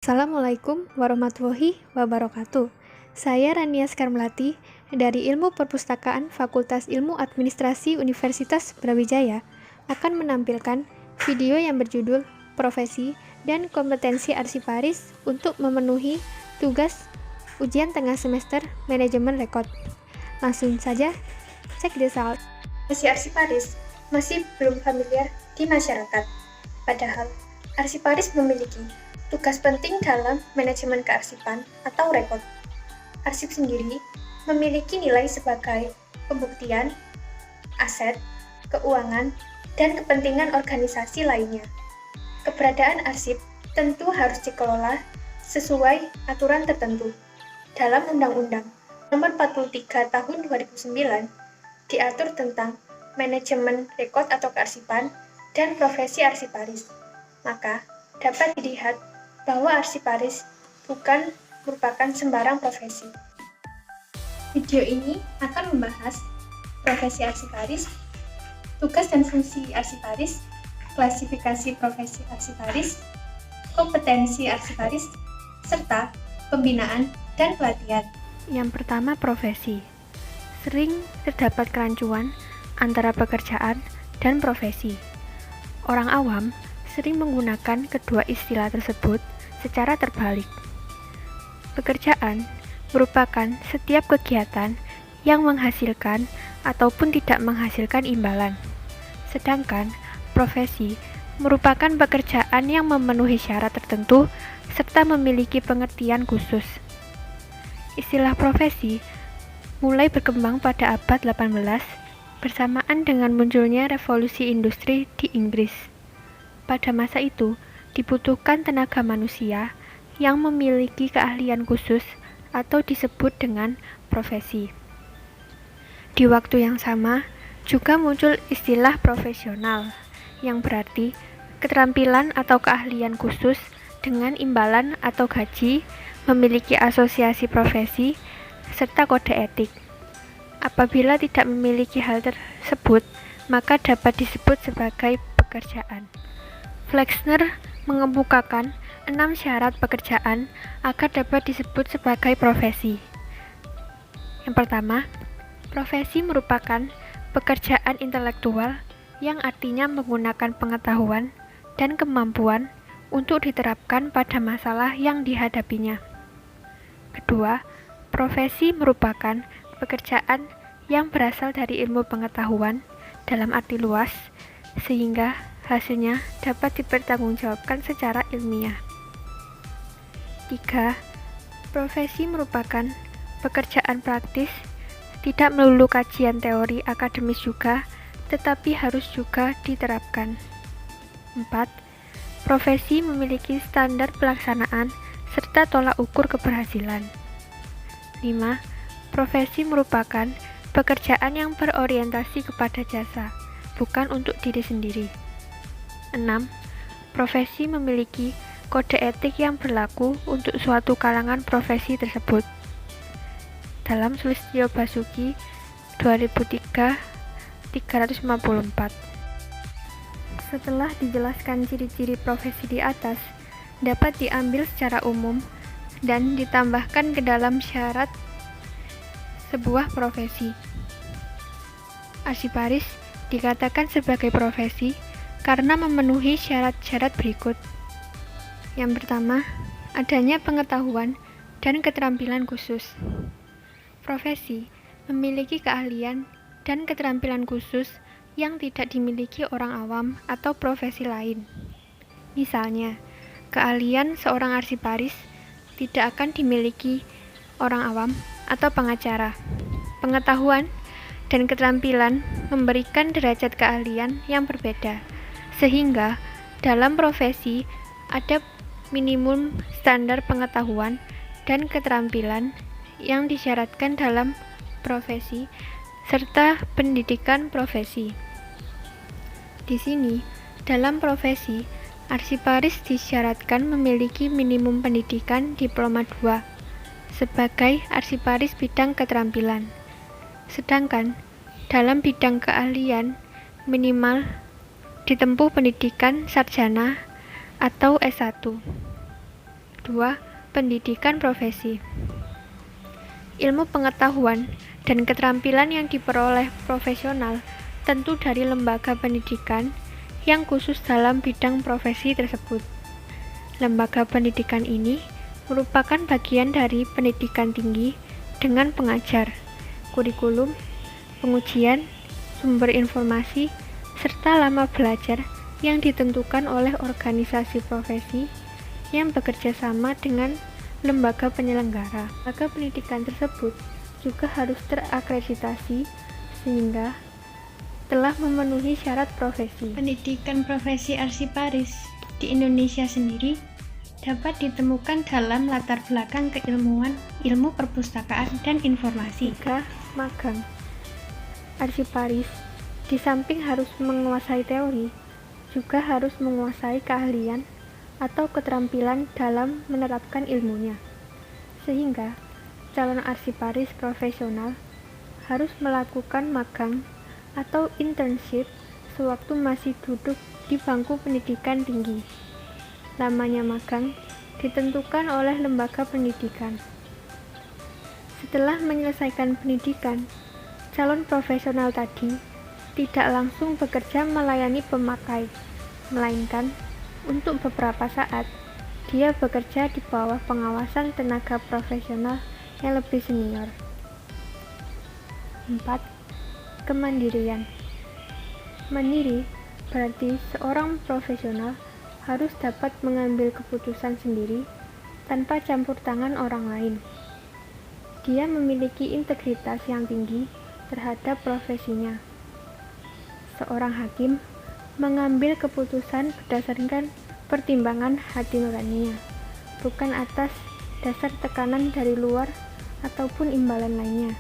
Assalamualaikum warahmatullahi wabarakatuh. Saya Rania Skarmelati dari Ilmu Perpustakaan Fakultas Ilmu Administrasi Universitas Brawijaya akan menampilkan video yang berjudul Profesi dan Kompetensi Arsiparis untuk memenuhi tugas ujian tengah semester Manajemen Rekod. Langsung saja, check this out. Profesi arsiparis masih belum familiar di masyarakat. Padahal, arsiparis memiliki tugas penting dalam manajemen kearsipan atau rekod. Arsip sendiri memiliki nilai sebagai pembuktian, aset, keuangan, dan kepentingan organisasi lainnya. Keberadaan arsip tentu harus dikelola sesuai aturan tertentu. Dalam Undang-Undang Nomor 43 Tahun 2009 diatur tentang manajemen rekod atau kearsipan dan profesi arsiparis. Maka dapat dilihat bahwa arsiparis bukan merupakan sembarang profesi. Video ini akan membahas profesi arsiparis, tugas dan fungsi arsiparis, klasifikasi profesi arsiparis, kompetensi arsiparis, serta pembinaan dan pelatihan. Yang pertama, profesi. Sering terdapat kerancuan antara pekerjaan dan profesi. Orang awam sering menggunakan kedua istilah tersebut secara terbalik. Pekerjaan merupakan setiap kegiatan yang menghasilkan ataupun tidak menghasilkan imbalan. Sedangkan profesi merupakan pekerjaan yang memenuhi syarat tertentu serta memiliki pengertian khusus. Istilah profesi mulai berkembang pada abad 18 bersamaan dengan munculnya revolusi industri di Inggris. Pada masa itu, dibutuhkan tenaga manusia yang memiliki keahlian khusus atau disebut dengan profesi. Di waktu yang sama, juga muncul istilah profesional, yang berarti keterampilan atau keahlian khusus dengan imbalan atau gaji, memiliki asosiasi profesi, serta kode etik. Apabila tidak memiliki hal tersebut, maka dapat disebut sebagai pekerjaan. Flexner mengemukakan 6 syarat pekerjaan agar dapat disebut sebagai profesi. Yang pertama, profesi merupakan pekerjaan intelektual yang artinya menggunakan pengetahuan dan kemampuan untuk diterapkan pada masalah yang dihadapinya. Kedua, profesi merupakan pekerjaan yang berasal dari ilmu pengetahuan dalam arti luas, sehingga hasilnya dapat dipertanggungjawabkan secara ilmiah. 3. Profesi merupakan pekerjaan praktis, tidak melulu kajian teori akademis juga, tetapi harus juga diterapkan. 4. Profesi memiliki standar pelaksanaan serta tolak ukur keberhasilan. 5. Profesi merupakan pekerjaan yang berorientasi kepada jasa, bukan untuk diri sendiri. 6. Profesi memiliki kode etik yang berlaku untuk suatu kalangan profesi tersebut. Dalam Sulistyo Basuki 2003 354. Setelah dijelaskan ciri-ciri profesi di atas, dapat diambil secara umum dan ditambahkan ke dalam syarat sebuah profesi. Arsiparis dikatakan sebagai profesi karena memenuhi syarat-syarat berikut. Yang pertama, adanya pengetahuan dan keterampilan khusus. Profesi memiliki keahlian dan keterampilan khusus yang tidak dimiliki orang awam atau profesi lain. Misalnya, keahlian seorang arsiparis tidak akan dimiliki orang awam atau pengacara. Pengetahuan dan keterampilan memberikan derajat keahlian yang berbeda, sehingga dalam profesi ada minimum standar pengetahuan dan keterampilan yang disyaratkan dalam profesi serta pendidikan profesi. Di sini, dalam profesi, arsiparis disyaratkan memiliki minimum pendidikan diploma 2 sebagai arsiparis bidang keterampilan. Sedangkan dalam bidang keahlian minimal ditempuh pendidikan sarjana atau S1. 2. kedua, pendidikan profesi. Ilmu pengetahuan dan keterampilan yang diperoleh profesional tentu dari lembaga pendidikan yang khusus dalam bidang profesi tersebut. Lembaga pendidikan ini merupakan bagian dari pendidikan tinggi dengan pengajar, kurikulum, pengujian, sumber informasi, serta lama belajar yang ditentukan oleh organisasi profesi yang bekerja sama dengan lembaga penyelenggara. Lembaga pendidikan tersebut juga harus terakreditasi sehingga telah memenuhi syarat profesi. Pendidikan profesi arsiparis di Indonesia sendiri dapat ditemukan dalam latar belakang keilmuan, ilmu perpustakaan, dan informasi. Magang. Arsiparis di samping harus menguasai teori, juga harus menguasai keahlian atau keterampilan dalam menerapkan ilmunya. Sehingga calon arsiparis profesional harus melakukan magang atau internship sewaktu masih duduk di bangku pendidikan tinggi. Lamanya magang ditentukan oleh lembaga pendidikan. Setelah menyelesaikan pendidikan, calon profesional tadi tidak langsung bekerja melayani pemakai, melainkan untuk beberapa saat dia bekerja di bawah pengawasan tenaga profesional yang lebih senior. 4. Kemandirian. Mandiri berarti seorang profesional harus dapat mengambil keputusan sendiri tanpa campur tangan orang lain. Dia memiliki integritas yang tinggi terhadap profesinya. Seorang hakim mengambil keputusan berdasarkan pertimbangan hati nuraninya, bukan atas dasar tekanan dari luar ataupun imbalan lainnya.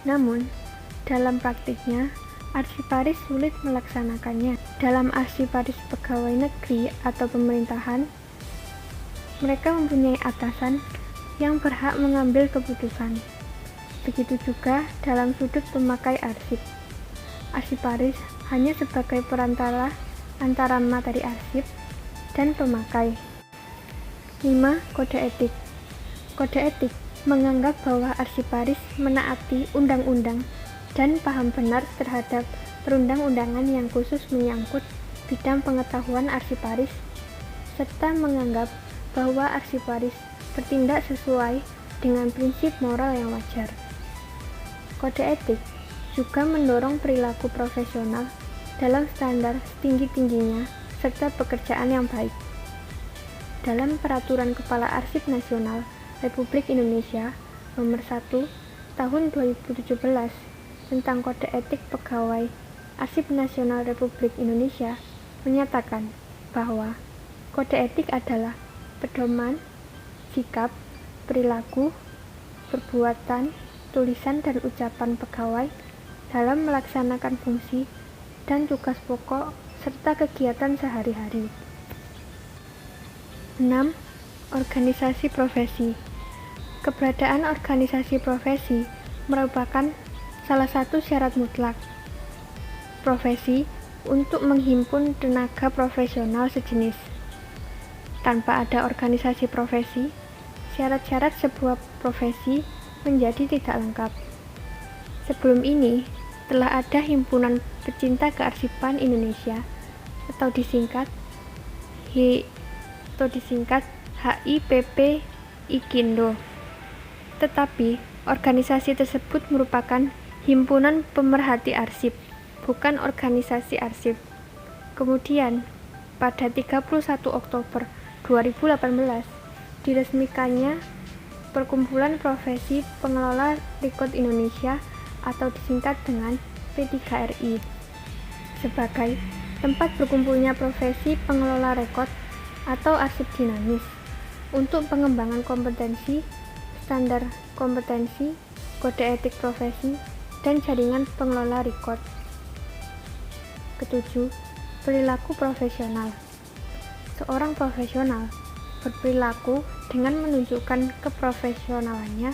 Namun, dalam praktiknya, arsiparis sulit melaksanakannya. Dalam arsiparis pegawai negeri atau pemerintahan, mereka mempunyai atasan yang berhak mengambil keputusan. Begitu juga dalam sudut pemakai arsip. Arsiparis hanya sebagai perantara antara materi arsip dan pemakai. 5. Kode etik. Kode etik menganggap bahwa arsiparis menaati undang-undang dan paham benar terhadap perundang-undangan yang khusus menyangkut bidang pengetahuan arsiparis, serta menganggap bahwa arsiparis bertindak sesuai dengan prinsip moral yang wajar. Kode etik juga mendorong perilaku profesional dalam standar setinggi-tingginya serta pekerjaan yang baik. Dalam Peraturan Kepala Arsip Nasional Republik Indonesia Nomor 1 Tahun 2017 tentang Kode Etik Pegawai Arsip Nasional Republik Indonesia menyatakan bahwa kode etik adalah pedoman, sikap, perilaku, perbuatan, tulisan dan ucapan pegawai dalam melaksanakan fungsi dan tugas pokok serta kegiatan sehari-hari. 6. Organisasi profesi. Keberadaan organisasi profesi merupakan salah satu syarat mutlak profesi untuk menghimpun tenaga profesional sejenis. Tanpa ada organisasi profesi, syarat-syarat sebuah profesi menjadi tidak lengkap. Sebelum ini, telah ada Himpunan Pecinta Kearsipan Indonesia atau disingkat HIPP Ikindo. Tetapi, organisasi tersebut merupakan himpunan pemerhati arsip, bukan organisasi arsip. Kemudian, pada 31 Oktober 2018, diresmikannya Perkumpulan Profesi Pengelola Rekod Indonesia atau disingkat dengan P3RI sebagai tempat berkumpulnya profesi pengelola rekod atau arsip dinamis untuk pengembangan kompetensi, standar kompetensi, kode etik profesi, dan jaringan pengelola rekod. Ketujuh, perilaku profesional. Seorang profesional berperilaku dengan menunjukkan keprofesionalannya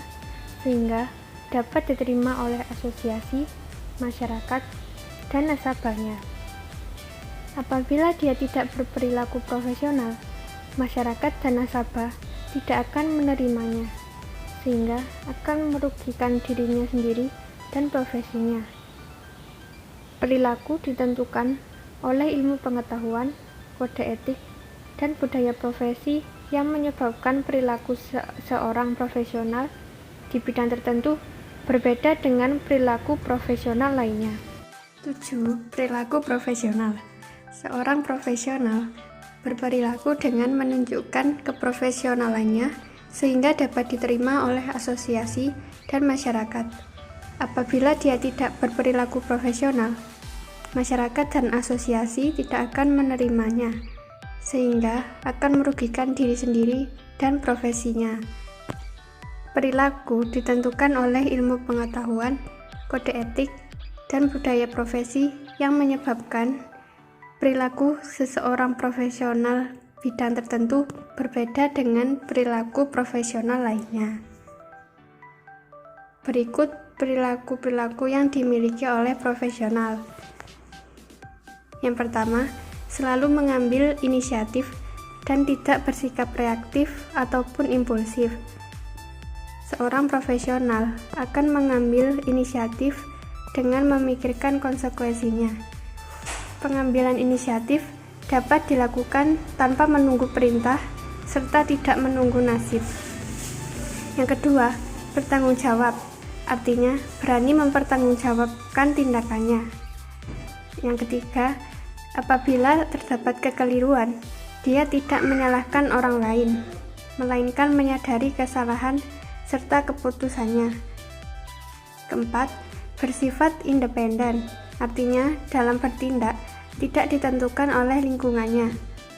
sehingga dapat diterima oleh asosiasi, masyarakat, dan nasabahnya. Apabila dia tidak berperilaku profesional, masyarakat dan nasabah tidak akan menerimanya, sehingga akan merugikan dirinya sendiri dan profesinya. Perilaku ditentukan oleh ilmu pengetahuan, kode etik, dan budaya profesi yang menyebabkan perilaku seorang profesional di bidang tertentu berbeda dengan perilaku profesional lainnya. 7. Perilaku profesional. Seorang profesional berperilaku dengan menunjukkan keprofesionalannya sehingga dapat diterima oleh asosiasi dan masyarakat. Apabila dia tidak berperilaku profesional, masyarakat dan asosiasi tidak akan menerimanya, sehingga akan merugikan diri sendiri dan profesinya. Perilaku ditentukan oleh ilmu pengetahuan, kode etik, dan budaya profesi yang menyebabkan perilaku seseorang profesional bidang tertentu berbeda dengan perilaku profesional lainnya. Berikut perilaku-perilaku yang dimiliki oleh profesional. Yang pertama, selalu mengambil inisiatif dan tidak bersikap reaktif ataupun impulsif. Seorang profesional akan mengambil inisiatif dengan memikirkan konsekuensinya. Pengambilan inisiatif dapat dilakukan tanpa menunggu perintah serta tidak menunggu nasib. Yang kedua, bertanggung jawab, artinya berani mempertanggungjawabkan tindakannya. Yang ketiga, apabila terdapat kekeliruan, dia tidak menyalahkan orang lain, melainkan menyadari kesalahan serta keputusannya. Keempat, bersifat independen, artinya dalam bertindak tidak ditentukan oleh lingkungannya,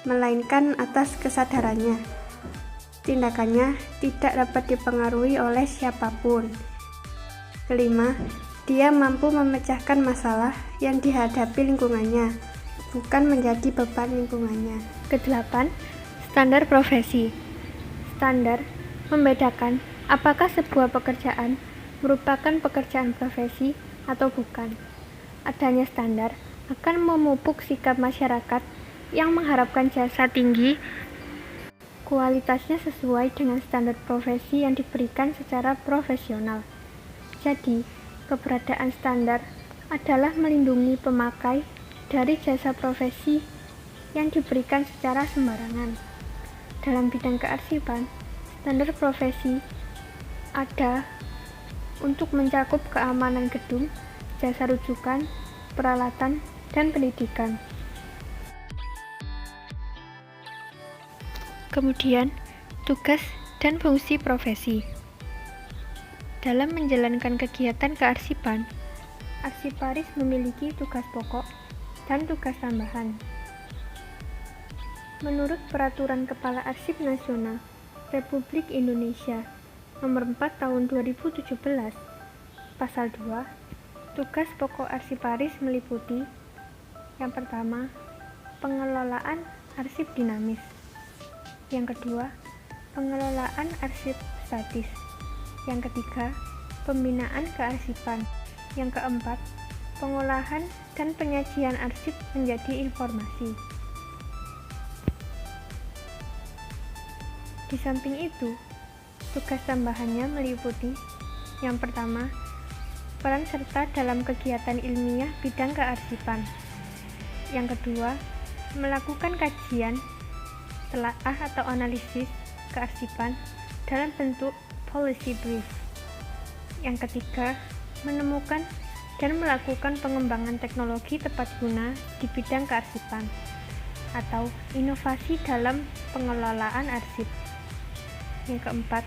melainkan atas kesadarannya. Tindakannya tidak dapat dipengaruhi oleh siapapun. Kelima, dia mampu memecahkan masalah yang dihadapi lingkungannya, bukan menjadi beban lingkungannya. Kedelapan, standar profesi. Standar membedakan apakah sebuah pekerjaan merupakan pekerjaan profesi atau bukan. Adanya standar akan memupuk sikap masyarakat yang mengharapkan jasa tinggi, kualitasnya sesuai dengan standar profesi yang diberikan secara profesional. Jadi, keberadaan standar adalah melindungi pemakai dari jasa profesi yang diberikan secara sembarangan. Dalam bidang kearsipan, standar profesi ada untuk mencakup keamanan gedung, jasa rujukan, peralatan, dan pendidikan. Kemudian, tugas dan fungsi profesi. Dalam menjalankan kegiatan kearsipan, arsiparis memiliki tugas pokok dan tugas tambahan. Menurut Peraturan Kepala Arsip Nasional Republik Indonesia Nomor 4 Tahun 2017, Pasal 2, tugas pokok arsiparis meliputi: yang pertama, pengelolaan arsip dinamis. Yang kedua, pengelolaan arsip statis. Yang ketiga, pembinaan kearsipan. Yang keempat, pengolahan dan penyajian arsip menjadi informasi. Di samping itu, tugas tambahannya meliputi: yang pertama, peran serta dalam kegiatan ilmiah bidang kearsipan. Yang kedua, melakukan kajian, telaah atau analisis kearsipan dalam bentuk policy brief. Yang ketiga, menemukan dan melakukan pengembangan teknologi tepat guna di bidang kearsipan atau inovasi dalam pengelolaan arsip. Yang keempat,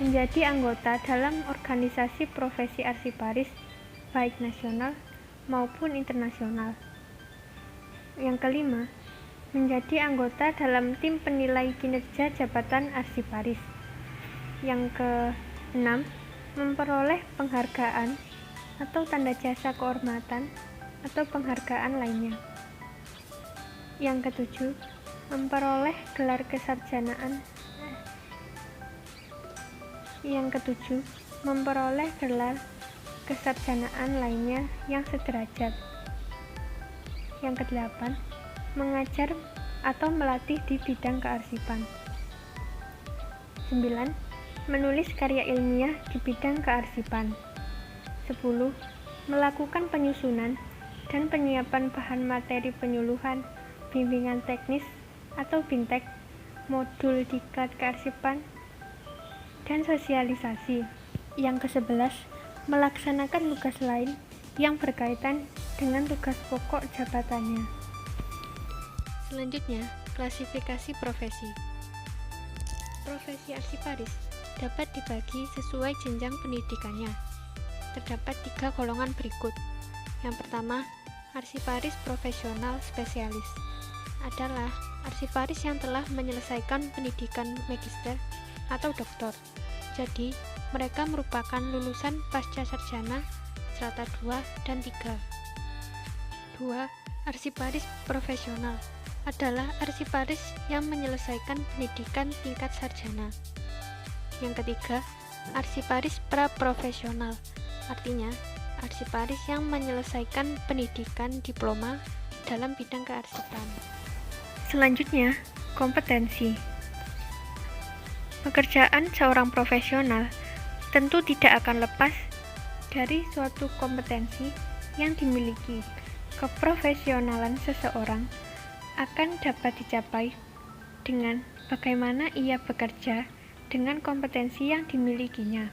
menjadi anggota dalam organisasi profesi arsiparis baik nasional maupun internasional. Yang kelima, menjadi anggota dalam tim penilai kinerja jabatan arsiparis. Yang keenam, memperoleh penghargaan atau tanda jasa kehormatan atau penghargaan lainnya. Yang ketujuh, memperoleh gelar kesarjanaan. Yang ketujuh, memperoleh gelar kesarjanaan lainnya yang sederajat. Yang kedelapan, mengajar atau melatih di bidang kearsipan. 9. Menulis karya ilmiah di bidang kearsipan. 10. Melakukan penyusunan dan penyiapan bahan materi penyuluhan, bimbingan teknis atau BINTEK, modul diklat kearsipan, dan sosialisasi. Yang ke-11, melaksanakan tugas lain yang berkaitan dengan tugas pokok jabatannya. Selanjutnya, klasifikasi profesi. Profesi arsiparis dapat dibagi sesuai jenjang pendidikannya. Terdapat 3 golongan berikut. Yang pertama, arsiparis profesional spesialis adalah arsiparis yang telah menyelesaikan pendidikan magister atau doktor. Jadi, mereka merupakan lulusan pasca sarjana strata 2 dan 3. 2. Arsiparis profesional adalah arsiparis yang menyelesaikan pendidikan tingkat sarjana. Yang ketiga, arsiparis praprofesional, artinya arsiparis yang menyelesaikan pendidikan diploma dalam bidang kearsipan. Selanjutnya, kompetensi. Pekerjaan seorang profesional tentu tidak akan lepas dari suatu kompetensi yang dimiliki. Keprofesionalan seseorang akan dapat dicapai dengan bagaimana ia bekerja dengan kompetensi yang dimilikinya.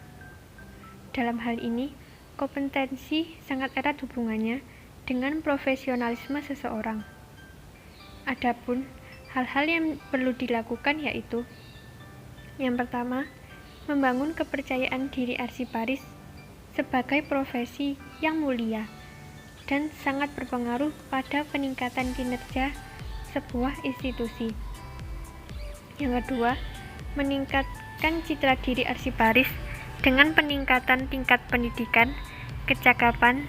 Dalam hal ini, kompetensi sangat erat hubungannya dengan profesionalisme seseorang. Adapun hal-hal yang perlu dilakukan yaitu: yang pertama, membangun kepercayaan diri arsiparis sebagai profesi yang mulia dan sangat berpengaruh pada peningkatan kinerja sebuah institusi. Yang kedua, meningkatkan citra diri arsiparis dengan peningkatan tingkat pendidikan, kecakapan,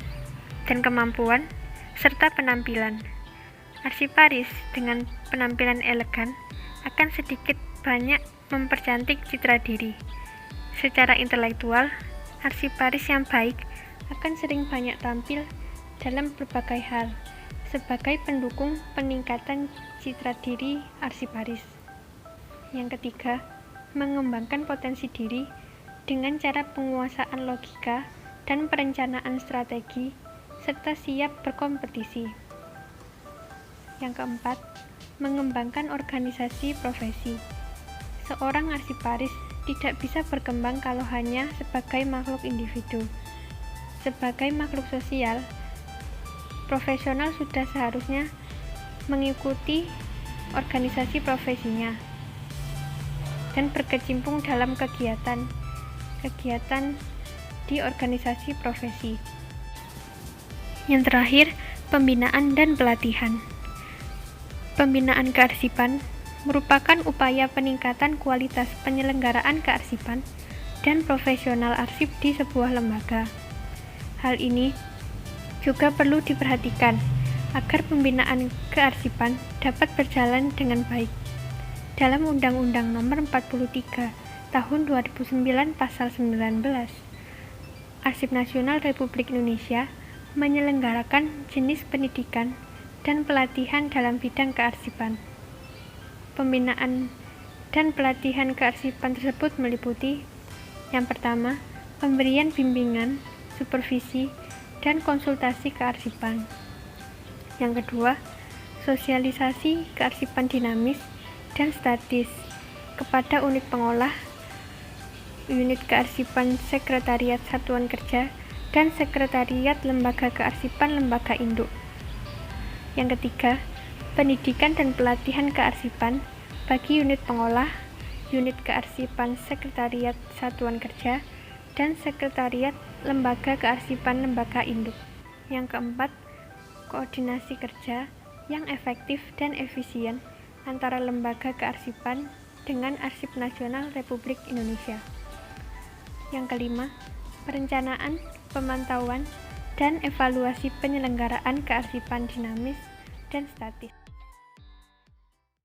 dan kemampuan, serta penampilan. Arsiparis dengan penampilan elegan akan sedikit banyak mempercantik citra diri. Secara intelektual, arsiparis yang baik akan sering banyak tampil dalam berbagai hal sebagai pendukung peningkatan citra diri arsiparis. Yang ketiga, mengembangkan potensi diri dengan cara penguasaan logika dan perencanaan strategi serta siap berkompetisi. Yang keempat, mengembangkan organisasi profesi. Seorang arsiparis tidak bisa berkembang kalau hanya sebagai makhluk individu. Sebagai makhluk sosial, profesional sudah seharusnya mengikuti organisasi profesinya dan berkecimpung dalam kegiatan di organisasi profesi. Yang terakhir, pembinaan dan pelatihan. Pembinaan kearsipan merupakan upaya peningkatan kualitas penyelenggaraan kearsipan dan profesional arsip di sebuah lembaga. Hal ini juga perlu diperhatikan agar pembinaan kearsipan dapat berjalan dengan baik. Dalam Undang-Undang Nomor 43 Tahun 2009 Pasal 19, Arsip Nasional Republik Indonesia menyelenggarakan jenis pendidikan dan pelatihan dalam bidang kearsipan. Pembinaan dan pelatihan kearsipan tersebut meliputi: yang pertama, pemberian bimbingan, supervisi, dan konsultasi kearsipan. Yang kedua, sosialisasi kearsipan dinamis dan statis kepada unit pengolah, unit kearsipan sekretariat satuan kerja, dan sekretariat lembaga kearsipan lembaga induk. Yang ketiga, pendidikan dan pelatihan kearsipan bagi unit pengolah, unit kearsipan sekretariat satuan kerja, dan sekretariat lembaga kearsipan lembaga induk. Yang keempat, koordinasi kerja yang efektif dan efisien antara lembaga kearsipan dengan Arsip Nasional Republik Indonesia. Yang kelima, perencanaan, pemantauan, dan evaluasi penyelenggaraan kearsipan dinamis dan statis.